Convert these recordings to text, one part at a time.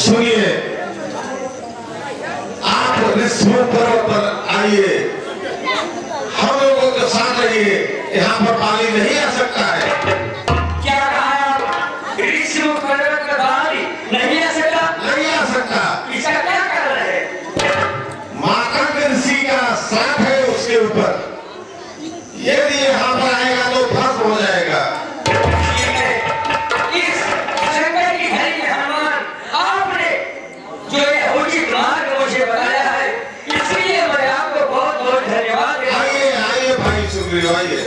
सुनिए, आप ऋषियों पर आइए, हम लोगों के साथ रहिए, यहाँ पर पानी नहीं आ सकता है। क्या कहा आप? ऋषियों पर्वत पर पानी नहीं आ सकता? नहीं आ सकता। इसका क्या कारण है? माता के ऋषि का श्राप है उसके ऊपर, यदि यहाँ पर आएगा तो भस्म हो जाएगा। इस जंगल की घड़ी में हनुमान आपने जो ये उचित मार्ग मुझे बताया है, इसलिए मैं आपको बहुत बहुत धन्यवाद देता हूं। आइए आइए भाई सुग्रीव, आइए।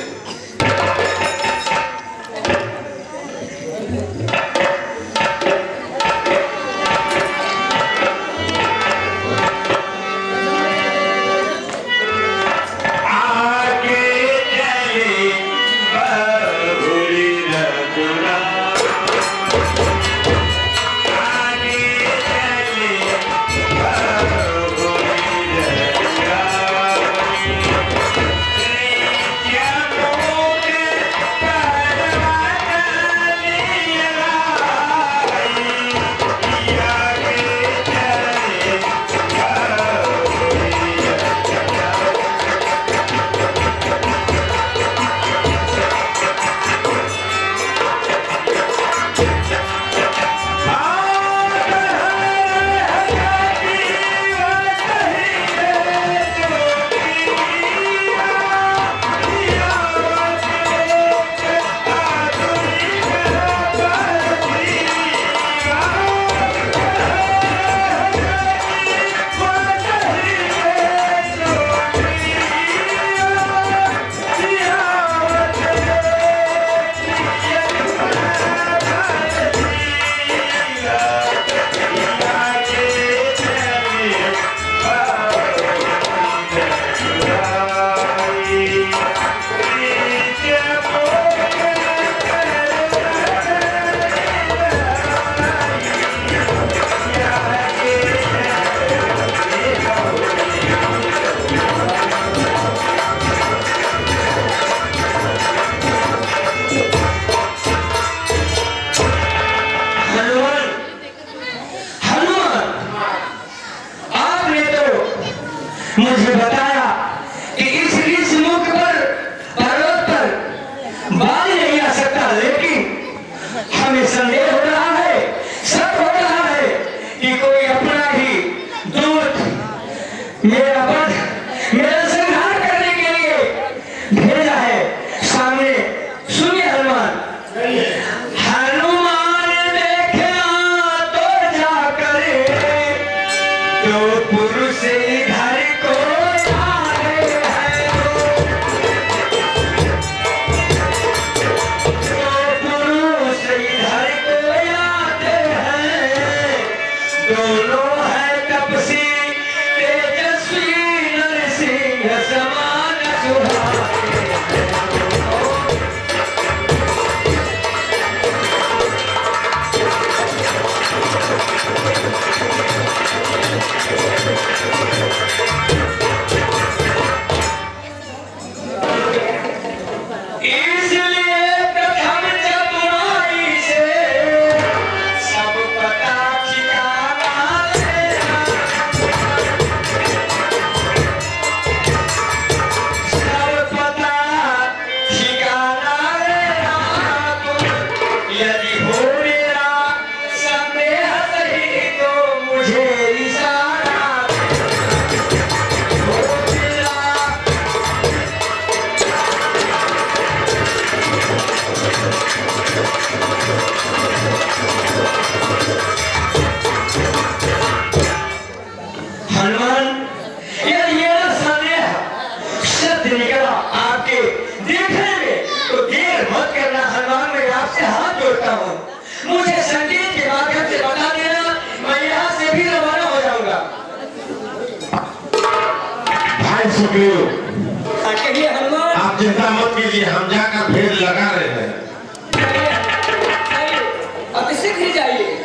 मुझे बताया कि इस ऋषिमुख पर पर्वत पर बाल नहीं आ सकता, लेकिन हमें संदेह हो रहा है, शक हो रहा है कि कोई अपना ही दूत मेरा संहार करने के लिए भेजा है। सामने सुनिए हनुमान, हनुमान देखना तो जाकर तो पुरुष इधर को आए हैं, तो पुरुष इधर को आते हैं, दोनों है तपसी तेजस्वी नरसिंह समान सुहाए। इसलिए प्रथम जब आई से सब पता ठिकाना लेना, सब पता ठिकाना लेना। यदि हो मेरा संदेह सही तो मुझे इशारा हो मेरा। हनुमान, ये संदेह सत्य निकला आपके देखने में, तो देर मत करना हनुमान, मैं आपसे हाथ जोड़ता हूँ। मुझे संकेत के माध्यम से बता देना, मैं यहाँ से भी रवाना हो जाऊंगा। भाई सुग्रीव, कहिए हनुमान। आप चिंता मत कीजिए, हम जाकर भेद लगा रहे हैं। अब शीघ्र ही जाइए।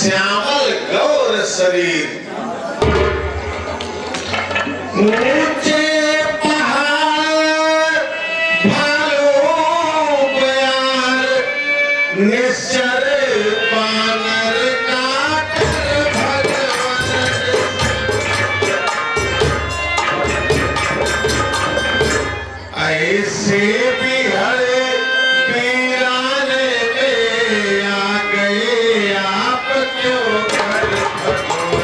श्यामल गौर शरीर। ऊंचे पहाड़ भालू बयार, निश्चर बानर काटर भगवान। ऐसे भी हरे वीराने में आ गए आप क्यों घर भगवान।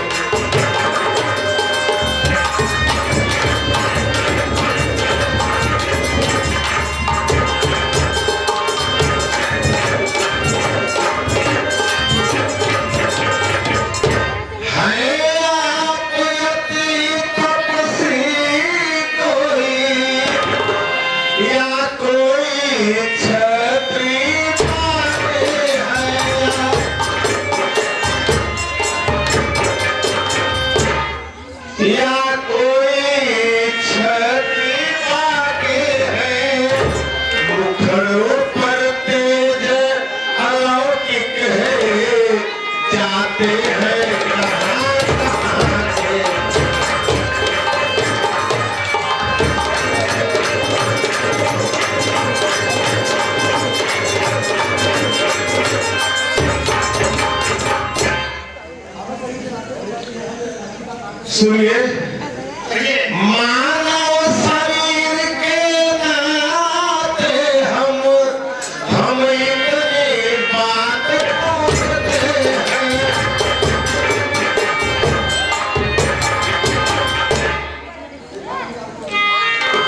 या कोई छत्री आगे है, मुखड़ों पर तेज अलौकिक है, जाते हैं कहाँ कहाँ से। सुनिए, मानव शरीर के नाते हम इतनी बात पूछते हैं।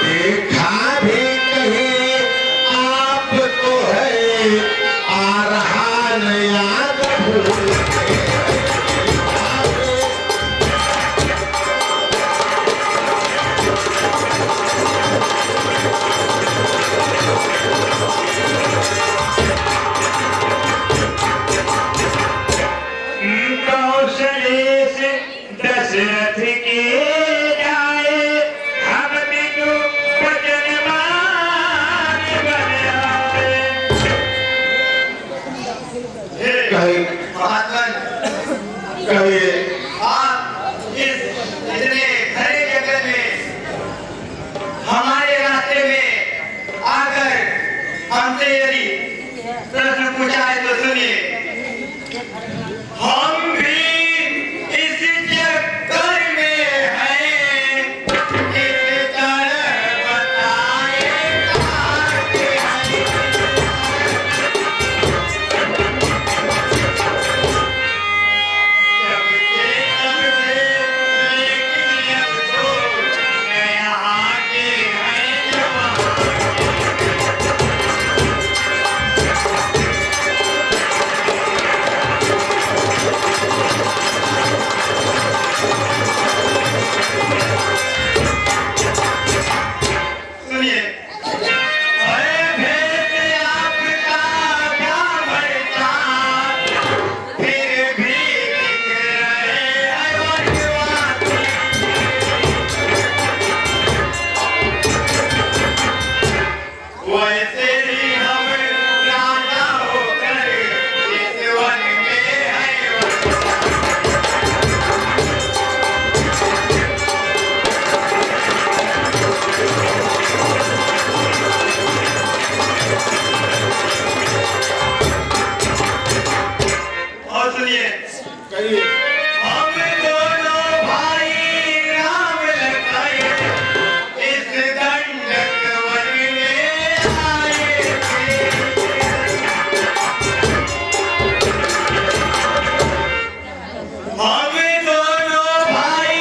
देखा भी कहीं आपको है, आ रहा न याद भूलते हैं। दशरथ के जाए हम बिनु वचन मान बन आए। कहीं कहिए आप इस इतने घरे जगत में हमारे रास्ते में आकर हमसे यदि प्रश्न पूछा है तो सुनिए। हम भी इस चक्कर में हैं, इस तरह बताए कहाँ के हैं। सबके सबसे लेकिन अब तो यहाँ के हैं जवान। सुनिए, अरे भेद आपका क्या भरता, फिर भी दिख रहे हैं वनवासी। वैसे ही हम राजा होकर इस वन में हैं वनवासी। और सुनिए, कहिए हम दोनों भाई राम लखन इस दंडक वन में आए थे। हम दोनों भाई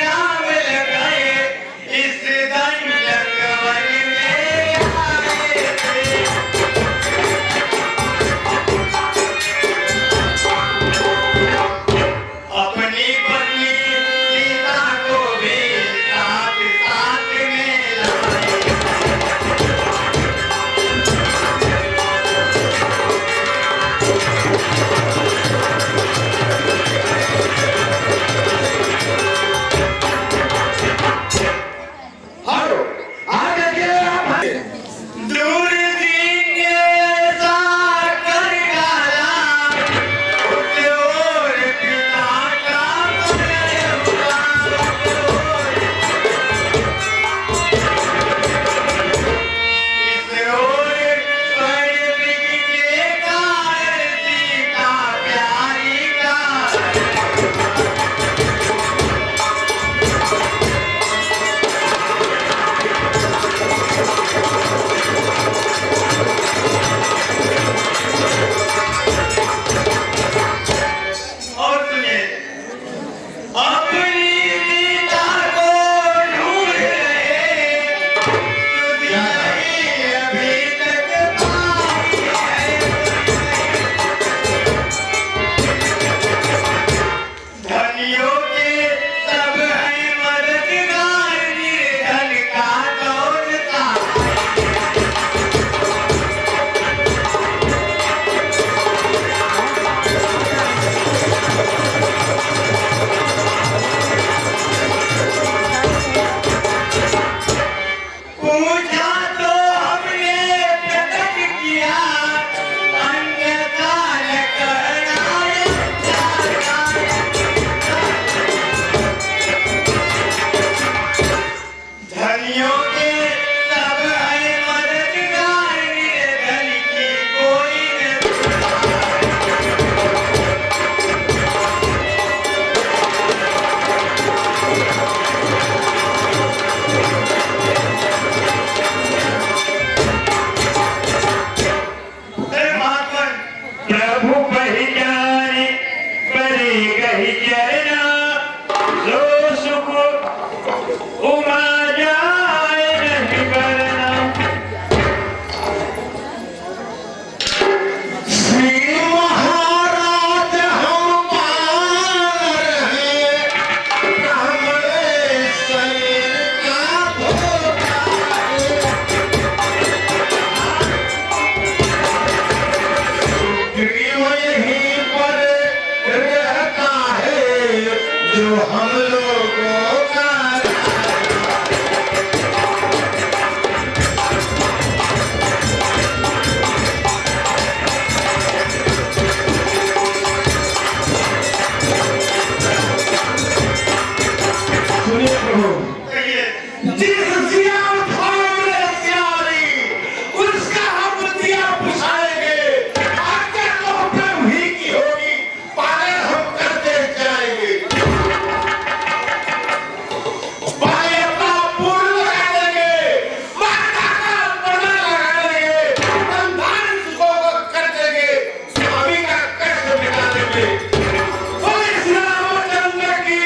राम लखन इस दंडक वन में आए थे। अपनी यही चरना जो सुख उमा जाए नहीं करना। श्री महाराज हम पार हैं, ब्राह्मण शरीर का धोखा है। सुग्रीव यहीं पर रहता है, जो हम लोगों का सुनिए प्रभु, जिस सियार फाड़ सियारी उसका हम दिया पुछाएंगे, आगे तो प्रभु ही की होगी, पालन हम करते जाएंगे। भाई अपना पुर लगा देंगे, माता का बना लगा देंगे, बंधन सुखों को कर देंगे, स्वामी का कष्ट मिटा देंगे। बोले श्री रामचंद्र की,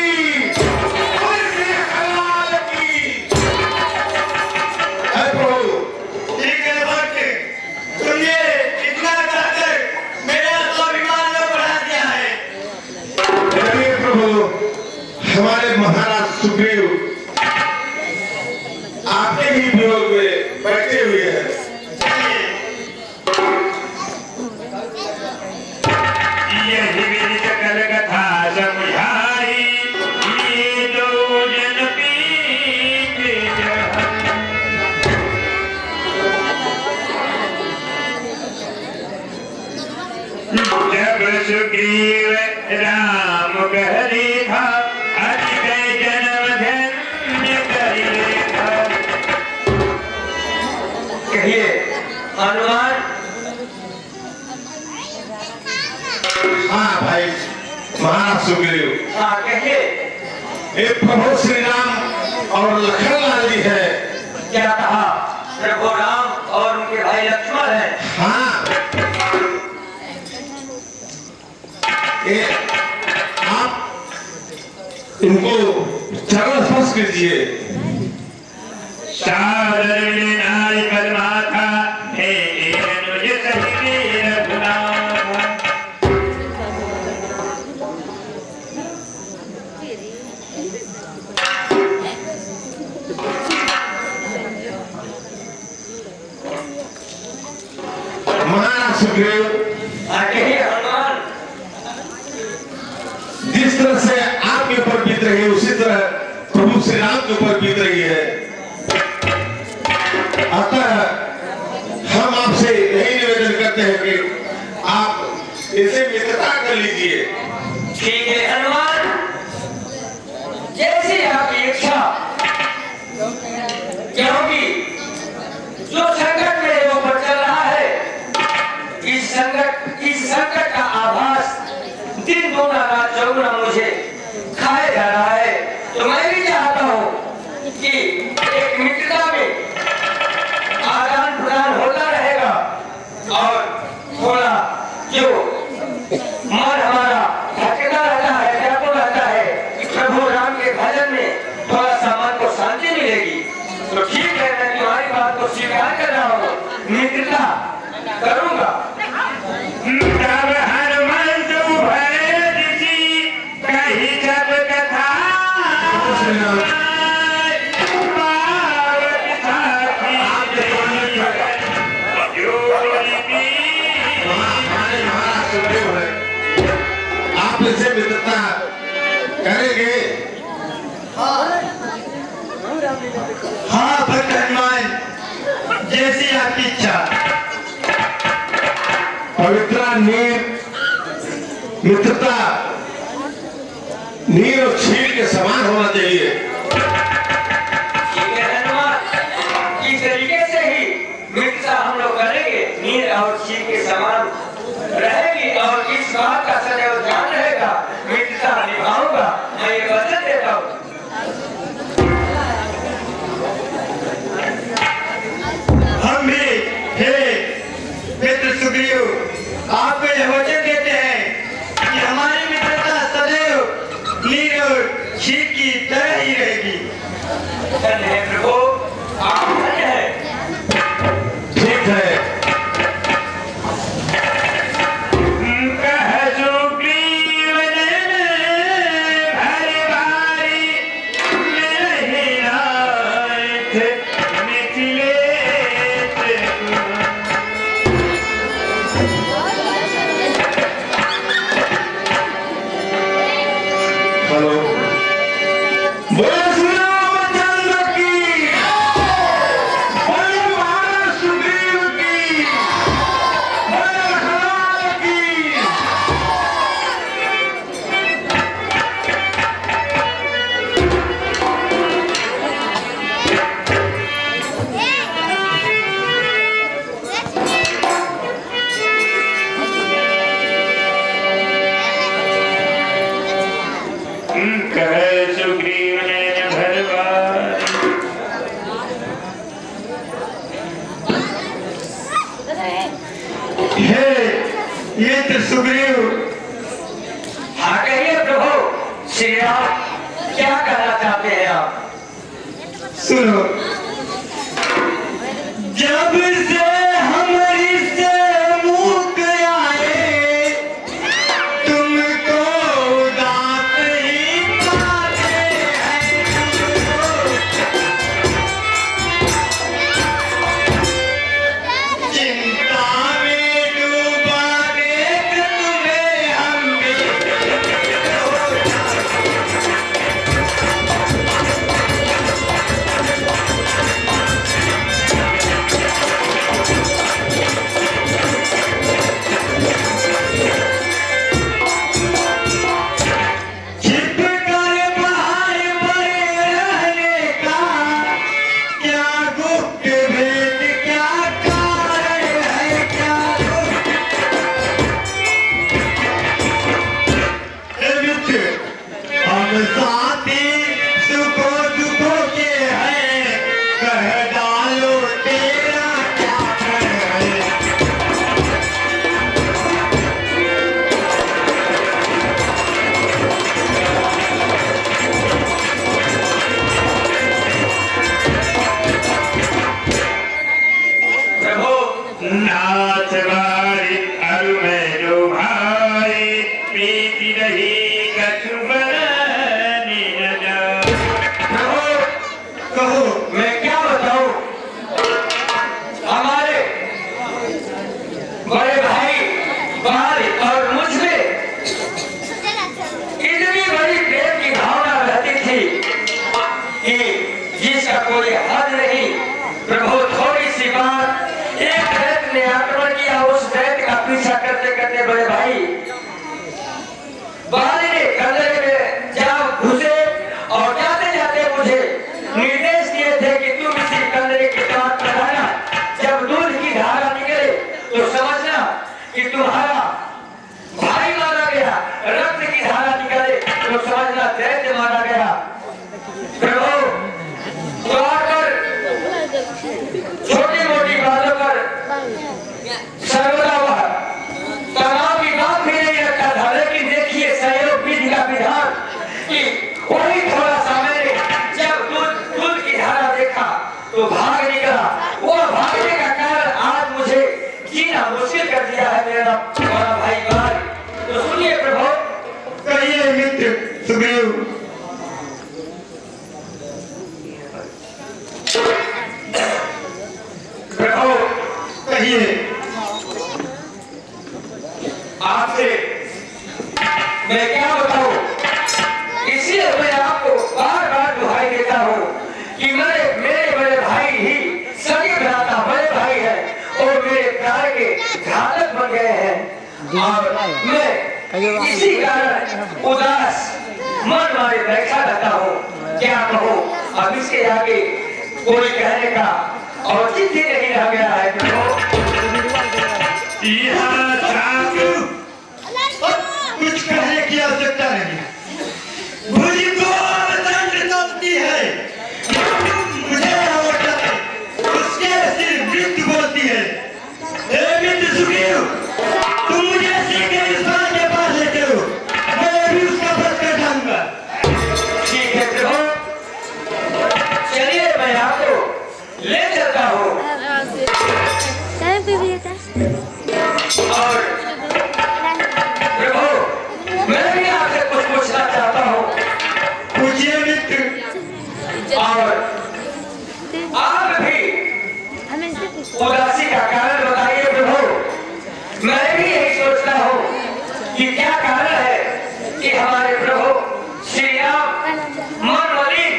बोले श्री हनुमान की। है प्रभु, ठीक है भक्त, तुमने इतना कहकर मेरा स्वाभिमान में बढ़ा दिया है। देखिए प्रभु, हमारे महाराज सुग्रीव आपके ही वियोग में बैठे हुए हैं। यही मेरी सकल कथा समझाई, ये दो जन पीछे जब सुग्रीव राम कह रेखा, अधिक जन्म धन्य करी रेखा। कहिए हनुमान। हाँ भाई महाराज सुग्रीव, हाँ कहिए, ये प्रभु श्री राम और लखन लाल जी है। क्या कहा? प्रभु राम और उनके भाई लक्ष्मण हैं। हाँ, ये आप इनको चरण स्पर्श कीजिए। सादर नाय परमाथा, हे अनुज सहित रघुनाथा। महाराज सुग्रीव, हाँ कहिए हनुमान। जिस तरह से आपके ऊपर बीत रही है, उसी तरह प्रभु श्री राम के ऊपर बीत रही है। अतः हम आपसे यही निवेदन करते हैं कि आप इसे मित्रता कर लीजिए। ठीक है हनुमान, जैसी आपकी इच्छा। क्योंकि जो संकट मेरे ऊपर चल रहा है, इस संकट का आभास दिन दूना रात चौगुना मुझे खाए जा रहा है। तो मैं भी चाहता हूँ कि एक मित्रता में आदान प्रदान होता रहेगा, और थोड़ा जो मन हमारा भटकता रहता है, व्याकुल रहता है, इस प्रभु राम के भजन में थोड़ा सा मन को शांति मिलेगी। तो ठीक है, मैं तुम्हारी बात को स्वीकार कर रहा हूँ, मित्रता करूंगा। तब हनुमंत भय ऋषि कही सब कथा, पावक साथी जोड़ी हमारे महाराज सुग्रीव है, आप इसे मित्रता करेंगे? हाँ भक्त हनुमान, जैसी आपकी इच्छा। पवित्र नीर मित्रता नीर और छील के समान होना चाहिए। ठीक है हनुमान, इस तरीके से ही मित्रता हम लोग करेंगे, नीर और चील के समान रहेगी, और इस बात का सदैव ध्यान रहेगा, मित्रता निभाऊंगा। मैं ये वचन देता हूँ। हम भी हे मित्र सुग्रीव आपको यह वचन देते हैं कि हमारी मित्रता सदैव घी की तरह ही रहेगी। धन्य प्रभु, आप धन्य हैं। ठीक है। हेलो, बोलो श्री रामचंद्र की, बोलो महाराज सुग्रीव की, बोलो लखनऊ की। कहे सुग्रीव ने भरवारी। हे ये तो सुग्रीव। हाँ कहिए प्रभु। श्री राम, क्या कहना चाहते हैं आप? सुनो, जब से हमारी से मुख आए तुमको उदास ही पाते हैं। चिंता में डूबा देख तुम्हें हम भी छिप कर बाहर पड़े रहने का क्या गुप्त भेद, क्या कारण है, क्या मित्र हम साथी सुखों दुखों के हैं, कह डालो तेरा क्या है। प्रभु, नाथ बारी अरु मेरो भाई प्रीति रही कछुबरनी न जाए। प्रभु, कहो मैं क्या बताऊं? हमारे बड़े भाई बाल और मुझ में इतनी बड़ी प्रेम की भावना रहती थी कि जिसका कोई हद नहीं। प्रभु, थोड़ी सी बात, एक दैत्य ने आक्रमण किया, उस दैत्य का पीछा करते करते बड़े भाई बाली ने कमरे में जा घुसे और जाते जाते मुझे निर्देश दिए थे कि तुम इसी कमरे के पास रहना। जब दूध की धारा निकले तो समझना कि तुम्हारा भाई मारा गया, रक्त की धारा निकले तो समझना दैत्य मारा गया। प्रभु, तो आकर छोटी मोटी बातों पर सर्वदा वह तनाव की बात भी नहीं रखा था। लेकिन देखिए सहयोग विधि का विधान कि वही थोड़ा सा मैंने जब दूध की धारा देखा तो भाग निकला। वो भागने का कारण आज मुझे जीना मुश्किल कर दिया है मेरा बड़ा भाई बाल। तो सुनिए प्रभु। कहिए मित्र सुग्रीव। प्रभु, कहिए। आपसे मैं क्या बताऊं? इसलिए मैं आपको बार बार दुहाई देता हूं कि मेरे बड़े भाई ही सगे भ्राता बड़े भाई हैं और मेरे प्यार के घातक बन गए हैं। और मैं इसी कारण उदास मन मारे बैठा रहता हूं। क्या कहूं? अब इसके आगे कोई कहने का औचित्य ही नहीं रह गया है प्रभु। यहाँ साधु कुछ कहने की आवश्यकता नहीं। मुझको दंड चलती है, मुझे होता है, उसके सिर मृत्यु बोलती है। ए मित्र सुग्रीव, तुम मुझे सीखे इस बात के पास लेते हो, मैं भी उसका बस कर जाऊंगा। जी पूछना चाहता हूँ। पूछिए मित्र। और आप भी उदासी का कारण बताइए प्रभु। मैं भी यही सोचता हूँ कि क्या कारण है कि हमारे प्रभु श्री राम मन मलिन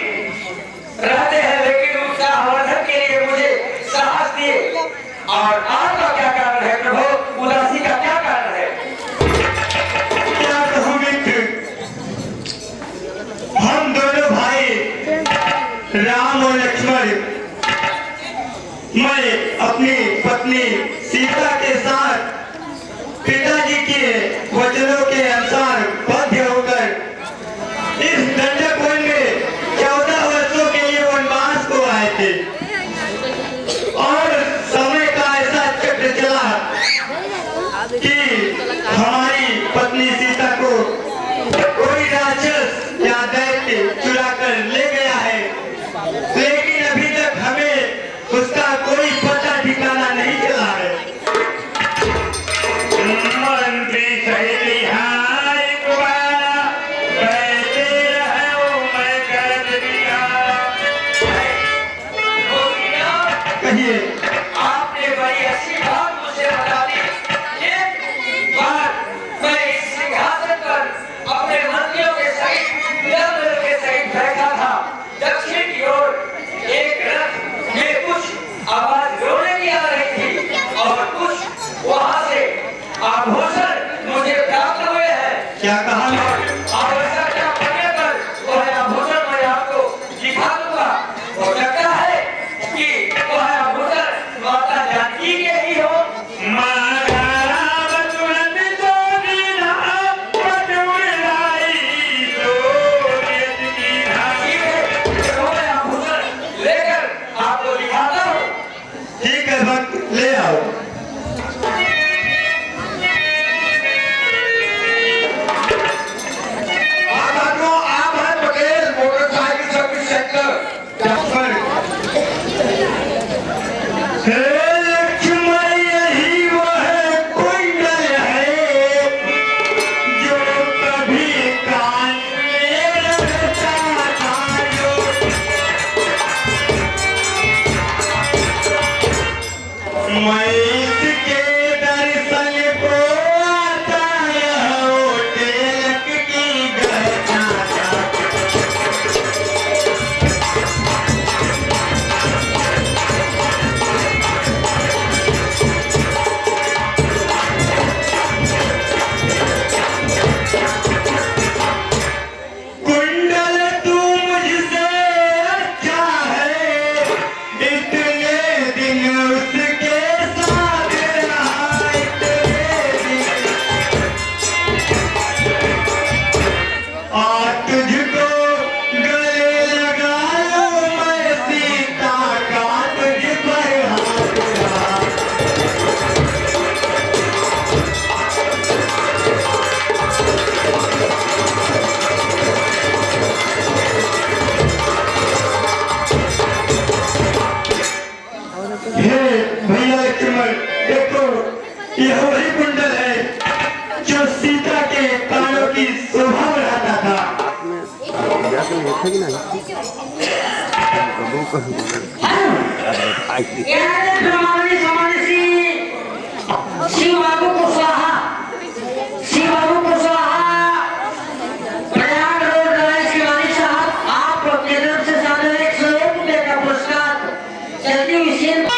रहते हैं, लेकिन उसका वर्धन के लिए मुझे साहस दिए। और आपका क्या कारण है प्रभु, उदासी का क्या कारण है? क्या कहूँ मित्र, हम दोनों भाई राम और लक्ष्मण, मैं अपनी पत्नी सीता के साथ पिताजी के वचनों के अनुसार बाध्य होकर इस दंडकवन में 14 वर्षों के लिए वनवास को आए थे। और समय का ऐसा चक्र चला कि हमारी पत्नी सीता को कोई राक्षस या दैत्य चुरा कर ले गया है, लेकिन अभी तक हमें उसका कोई पता ठिकाना नहीं चला है। मंत्री सही हाय कुमारा, बैठे रहो मैं कर दिया। कहिए। आपने बड़ी अच्छी बात मुझे बता दी। एक बार मैं इस सिंहासन पर अपने मंत्रियों के सहित दल के सहित बैठा था। दक्षिण की ओर एक रथ में कुछ आवाज रोने की आ रही थी और कुछ वहां से आभूषण मुझे प्राप्त हुए हैं। क्या कहा? आवश्यकता पड़ने पर वह आभूषण मैं आपको दिखा दूंगा। हो सकता है कि वह आभूषण माता जानकी के ही हो। मैं आभूषण लेकर आपको दिखाता हूँ। ठीक है भक्त, ले आओ। आप हैं पटेल मोटरसाइकिल सर्विस सेंटर। हे लक्ष्मण, यही वह कुंडल है जो कभी कान में रखता था, मैं इसके दर्शन को आता यह तिलक की गहना था। कुंडल तू मुझसे अच्छा है, इतने दिन उसके साथ रहा, इतने दिन। आज तुझको गले लगा लूं मैं सीता का, तुझ पर हाथ रहा। हे भैया लक्ष्मण, देखो यह वही कुंडल है जो सीता के कानों की शोभा बढ़ाता था। शिव बाबू को स्वाहा, शिव बाबू को स्वाहा। प्रयाग रोड ड्राइव शिवानी साहब, आप अपने तरफ से साढ़े 101 रुपए का पुरस्कार चलती हुई सेल का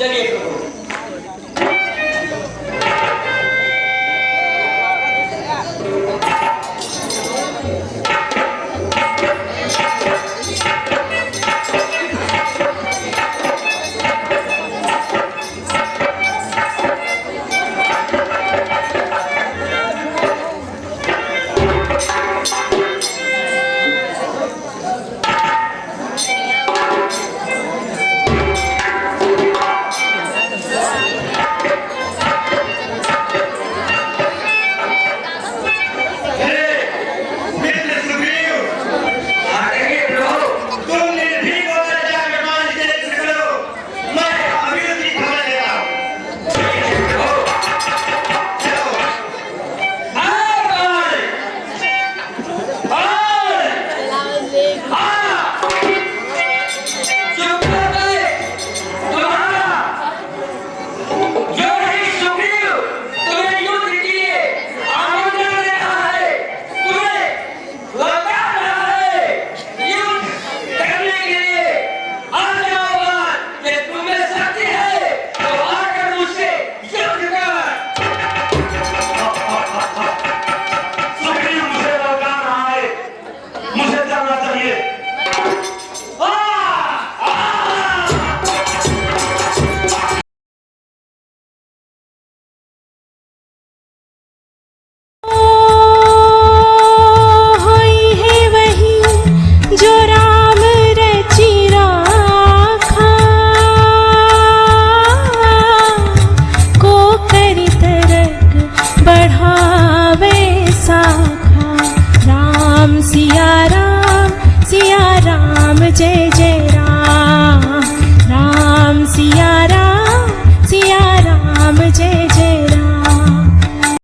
चलिए प्रभु